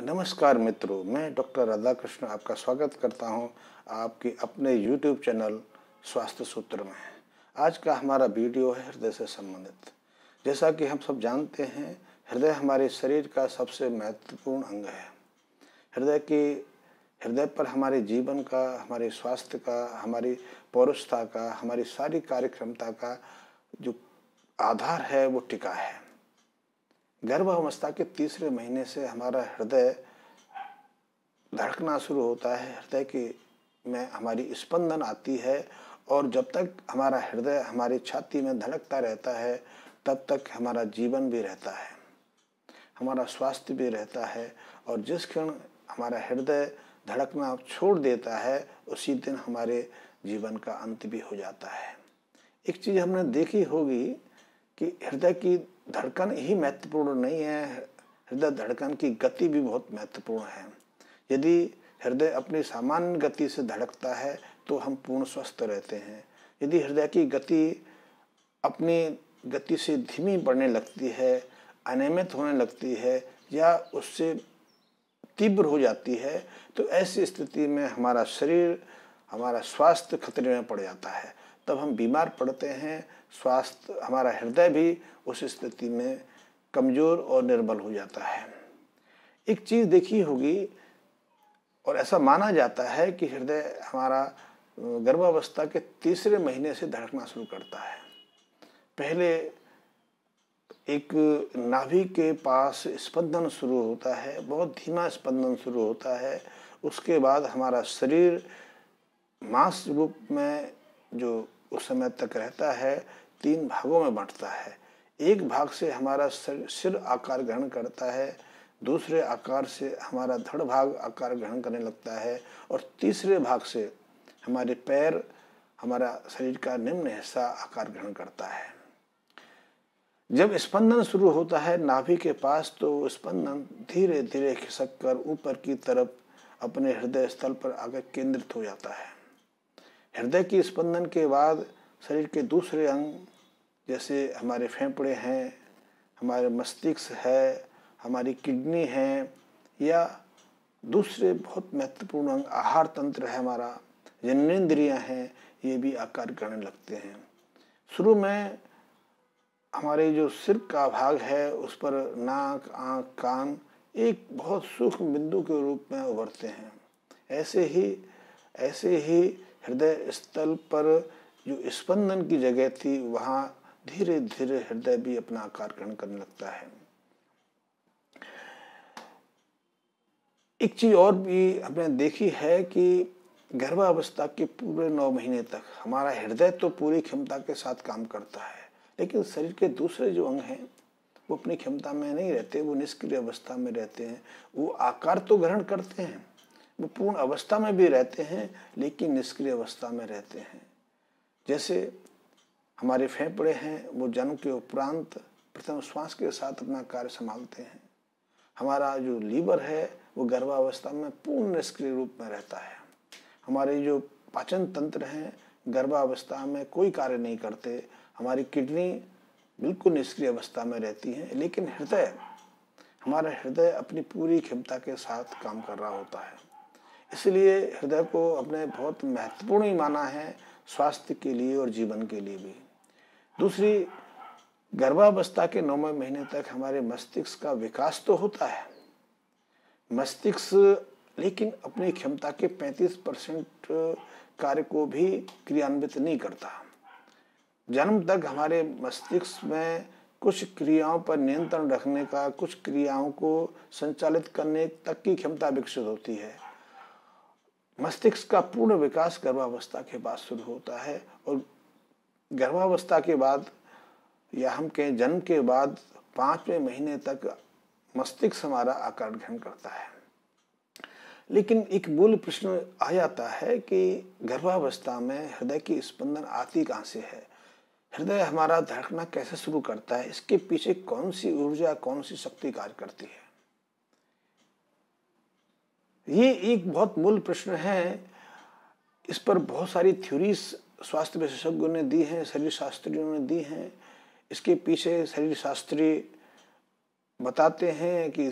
नमस्कार मित्रों, मैं डॉक्टर राधाकृष्ण आपका स्वागत करता हूं आपके अपने YouTube चैनल स्वास्थ्य सूत्र में। आज का हमारा वीडियो है हृदय से संबंधित। जैसा कि हम सब जानते हैं, हृदय हमारे शरीर का सबसे महत्वपूर्ण अंग है। हृदय पर हमारे जीवन का, हमारे स्वास्थ्य का, हमारी पौरुषता का, हमारी सारी कार्यक्षमता का जो आधार है वो टिका है। गर्भावस्था के तीसरे महीने से हमारा हृदय धड़कना शुरू होता है, हृदय की में हमारी स्पंदन आती है और जब तक हमारा हृदय हमारी छाती में धड़कता रहता है तब तक हमारा जीवन भी रहता है, हमारा स्वास्थ्य भी रहता है। और जिस क्षण हमारा हृदय धड़कना छोड़ देता है उसी दिन हमारे जीवन का अंत भी हो जाता है। एक चीज़ हमने देखी होगी कि हृदय की धड़कन ही महत्वपूर्ण नहीं है, हृदय धड़कन की गति भी बहुत महत्वपूर्ण है। यदि हृदय अपनी सामान्य गति से धड़कता है तो हम पूर्ण स्वस्थ रहते हैं। यदि हृदय की गति अपनी गति से धीमी पड़ने लगती है, अनियमित होने लगती है या उससे तीव्र हो जाती है तो ऐसी स्थिति में हमारा शरीर, हमारा स्वास्थ्य खतरे में पड़ जाता है। तब हम बीमार पड़ते हैं, स्वास्थ्य, हमारा हृदय भी उस स्थिति में कमज़ोर और निर्बल हो जाता है। एक चीज़ देखी होगी और ऐसा माना जाता है कि हृदय हमारा गर्भावस्था के तीसरे महीने से धड़कना शुरू करता है। पहले एक नाभि के पास स्पंदन शुरू होता है, बहुत धीमा स्पंदन शुरू होता है। उसके बाद हमारा शरीर मांस रूप में जो उस समय तक रहता है 3 भागों में बांटता है। एक भाग से हमारा सिर आकार ग्रहण करता है, दूसरे आकार से हमारा धड़ भाग आकार ग्रहण करने लगता है और तीसरे भाग से हमारे पैर, हमारा शरीर का निम्न हिस्सा आकार ग्रहण करता है। जब स्पंदन शुरू होता है नाभि के पास तो स्पंदन धीरे धीरे खिसक कर ऊपर की तरफ अपने हृदय स्थल पर आकर केंद्रित हो जाता है। हृदय की स्पंदन के बाद शरीर के दूसरे अंग जैसे हमारे फेफड़े हैं, हमारे मस्तिष्क है, हमारी किडनी है या दूसरे बहुत महत्वपूर्ण अंग आहार तंत्र है, हमारा जननेंद्रियां हैं, ये भी आकार ग्रहण लगते हैं। शुरू में हमारे जो सिर का भाग है उस पर नाक, आँख, कान एक बहुत सूक्ष्म बिंदु के रूप में उभरते हैं। ऐसे ही हृदय स्थल पर जो स्पंदन की जगह थी वहाँ धीरे धीरे हृदय भी अपना आकार ग्रहण करने लगता है। एक चीज और भी हमने देखी है कि गर्भावस्था के पूरे 9 महीने तक हमारा हृदय तो पूरी क्षमता के साथ काम करता है, लेकिन शरीर के दूसरे जो अंग हैं वो अपनी क्षमता में नहीं रहते, वो निष्क्रिय अवस्था में रहते हैं। वो आकार तो ग्रहण करते हैं, वो पूर्ण अवस्था में भी रहते हैं लेकिन निष्क्रिय अवस्था में रहते हैं। जैसे हमारे फेफड़े हैं वो जन्म के उपरांत प्रथम श्वास के साथ अपना कार्य संभालते हैं। हमारा जो लीवर है वो गर्भावस्था में पूर्ण निष्क्रिय रूप में रहता है। हमारे जो पाचन तंत्र हैं गर्भावस्था में कोई कार्य नहीं करते। हमारी किडनी बिल्कुल निष्क्रिय अवस्था में रहती है, लेकिन हमारा हृदय अपनी पूरी क्षमता के साथ काम कर रहा होता है। इसलिए हृदय को अपने बहुत महत्वपूर्ण ही माना है स्वास्थ्य के लिए और जीवन के लिए भी। दूसरी, गर्भावस्था के 9वें महीने तक हमारे मस्तिष्क का विकास तो होता है, मस्तिष्क लेकिन अपनी क्षमता के 35% कार्य को भी क्रियान्वित नहीं करता। जन्म तक हमारे मस्तिष्क में कुछ क्रियाओं पर नियंत्रण रखने का, कुछ क्रियाओं को संचालित करने तक की क्षमता विकसित होती है। मस्तिष्क का पूर्ण विकास गर्भावस्था के बाद शुरू होता है और गर्भावस्था के बाद या हम कहें जन्म के बाद 5वें महीने तक मस्तिष्क हमारा आकार ग्रहण करता है। लेकिन एक मूल प्रश्न आ जाता है कि गर्भावस्था में हृदय की स्पंदन आती कहाँ से है, हृदय हमारा धड़कना कैसे शुरू करता है, इसके पीछे कौन सी ऊर्जा, कौन सी शक्ति कार्य करती है। ये एक बहुत मूल प्रश्न है। इस पर बहुत सारी थ्योरीज स्वास्थ्य विशेषज्ञों ने दी हैं, शरीर शास्त्रियों ने दी हैं। इसके पीछे शरीर शास्त्री बताते हैं कि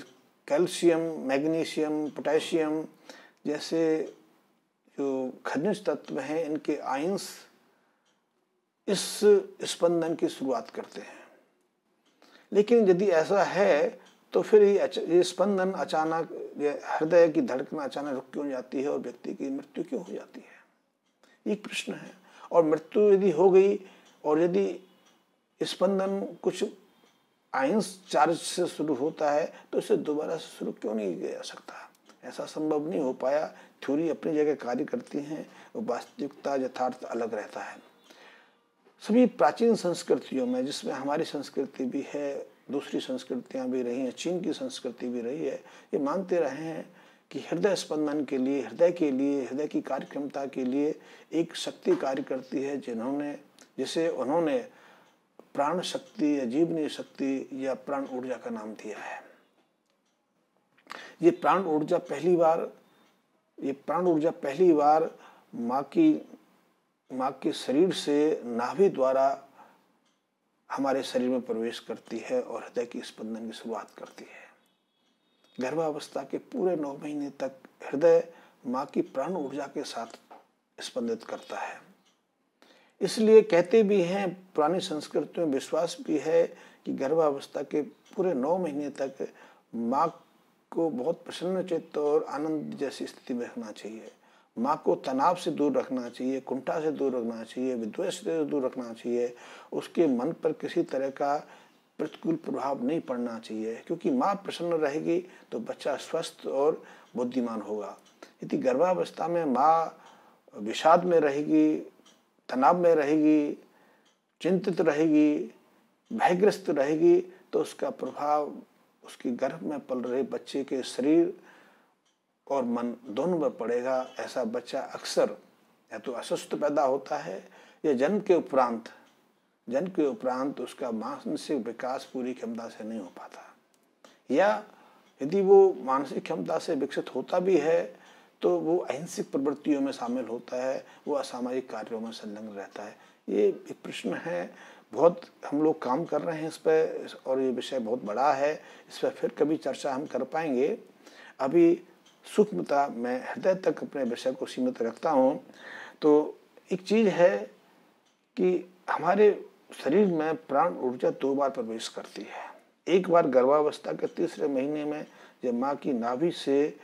कैल्शियम, मैग्नीशियम, पोटेशियम जैसे जो खनिज तत्व हैं, इनके आयंस इस स्पंदन की शुरुआत करते हैं। लेकिन यदि ऐसा है तो फिर ये स्पंदन अचानक, हृदय की धड़कन अचानक रुक क्यों जाती है और व्यक्ति की मृत्यु क्यों हो जाती है, एक प्रश्न है। और मृत्यु यदि हो गई और यदि स्पंदन कुछ आयंस चार्ज से शुरू होता है तो इसे दोबारा से शुरू क्यों नहीं किया जा सकता? ऐसा संभव नहीं हो पाया। थ्योरी अपनी जगह कार्य करती हैं, वास्तविकता यथार्थ अलग रहता है। सभी प्राचीन संस्कृतियों में, जिसमें हमारी संस्कृति भी है, दूसरी संस्कृतियां भी रही हैं, चीन की संस्कृति भी रही है, ये मानते रहे हैं कि हृदय स्पंदन के लिए, हृदय के लिए, हृदय की कार्यक्षमता के लिए एक शक्ति कार्य करती है, जिसे उन्होंने प्राण शक्ति या जीवनी शक्ति या प्राण ऊर्जा का नाम दिया है। ये प्राण ऊर्जा पहली बार माँ के शरीर से नाभि द्वारा हमारे शरीर में प्रवेश करती है और हृदय की स्पंदन की शुरुआत करती है। गर्भावस्था के पूरे 9 महीने तक हृदय माँ की प्राण ऊर्जा के साथ स्पंदित करता है। इसलिए कहते भी हैं, पुरानी संस्कृतियों में विश्वास भी है कि गर्भावस्था के पूरे 9 महीने तक माँ को बहुत प्रसन्न चित्त और आनंद जैसी स्थिति में रखना चाहिए। माँ को तनाव से दूर रखना चाहिए, कुंठा से दूर रखना चाहिए, विद्वेष से दूर रखना चाहिए। उसके मन पर किसी तरह का प्रतिकूल प्रभाव नहीं पड़ना चाहिए, क्योंकि माँ प्रसन्न रहेगी तो बच्चा स्वस्थ और बुद्धिमान होगा। यदि गर्भावस्था में माँ विषाद में रहेगी, तनाव में रहेगी, चिंतित रहेगी, भयग्रस्त रहेगी, तो उसका प्रभाव उसके गर्भ में पल रहे बच्चे के शरीर और मन दोनों पर पड़ेगा। ऐसा बच्चा अक्सर या तो अस्वस्थ पैदा होता है या जन्म के उपरांत उसका मानसिक विकास पूरी क्षमता से नहीं हो पाता, या यदि वो मानसिक क्षमता से विकसित होता भी है तो वो अहिंसक प्रवृत्तियों में शामिल होता है, वो असामाजिक कार्यों में संलग्न रहता है। ये एक प्रश्न है, बहुत हम लोग काम कर रहे हैं इस पर, और ये विषय बहुत बड़ा है, इस पर फिर कभी चर्चा हम कर पाएंगे। अभी सूक्ष्मता मैं हृदय तक अपने विषय को सीमित रखता हूँ। तो एक चीज़ है कि हमारे शरीर में प्राण ऊर्जा 2 बार प्रवेश करती है। एक बार गर्भावस्था के 3रे महीने में, जब माँ की नाभि से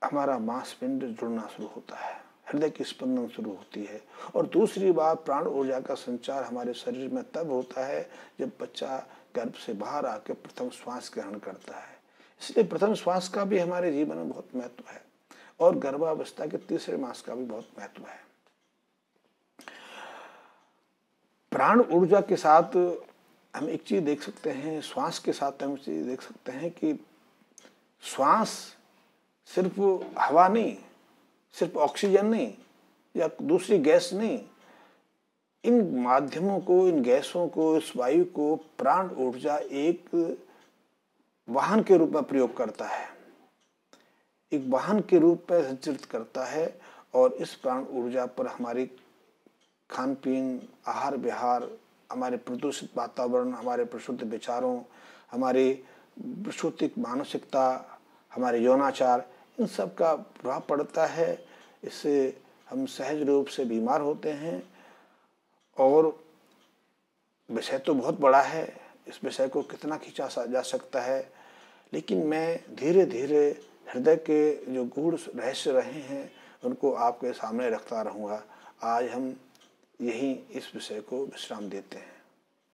हमारा मांसपिंड जुड़ना शुरू होता है, हृदय की स्पंदन शुरू होती है। और दूसरी बार प्राण ऊर्जा का संचार हमारे शरीर में तब होता है जब बच्चा गर्भ से बाहर आकर प्रथम श्वास ग्रहण करता है। इसलिए प्रथम श्वास का भी हमारे जीवन में बहुत महत्व है, और गर्भावस्था के 3रे मास का भी बहुत महत्व है। प्राण ऊर्जा के साथ हम एक चीज देख सकते हैं, श्वास के साथ हम चीज देख सकते हैं कि श्वास सिर्फ हवा नहीं, सिर्फ ऑक्सीजन नहीं या दूसरी गैस नहीं, इन माध्यमों को, इन गैसों को, इस वायु को प्राण ऊर्जा एक वाहन के रूप में प्रयोग करता है, एक वाहन के रूप में संचालित करता है। और इस प्राण ऊर्जा पर हमारी खान पीन, आहार विहार, हमारे प्रदूषित वातावरण, हमारे प्रशुद्ध विचारों, हमारी प्रसूतिक मानसिकता, हमारे यौनाचार, इन सब का प्रभाव पड़ता है। इससे हम सहज रूप से बीमार होते हैं। और विषय तो बहुत बड़ा है, इस विषय को कितना खींचा जा सकता है, लेकिन मैं धीरे धीरे हृदय के जो गूढ़ रहस्य रहे हैं उनको आपके सामने रखता रहूँगा। आज हम यही इस विषय को विश्राम देते हैं।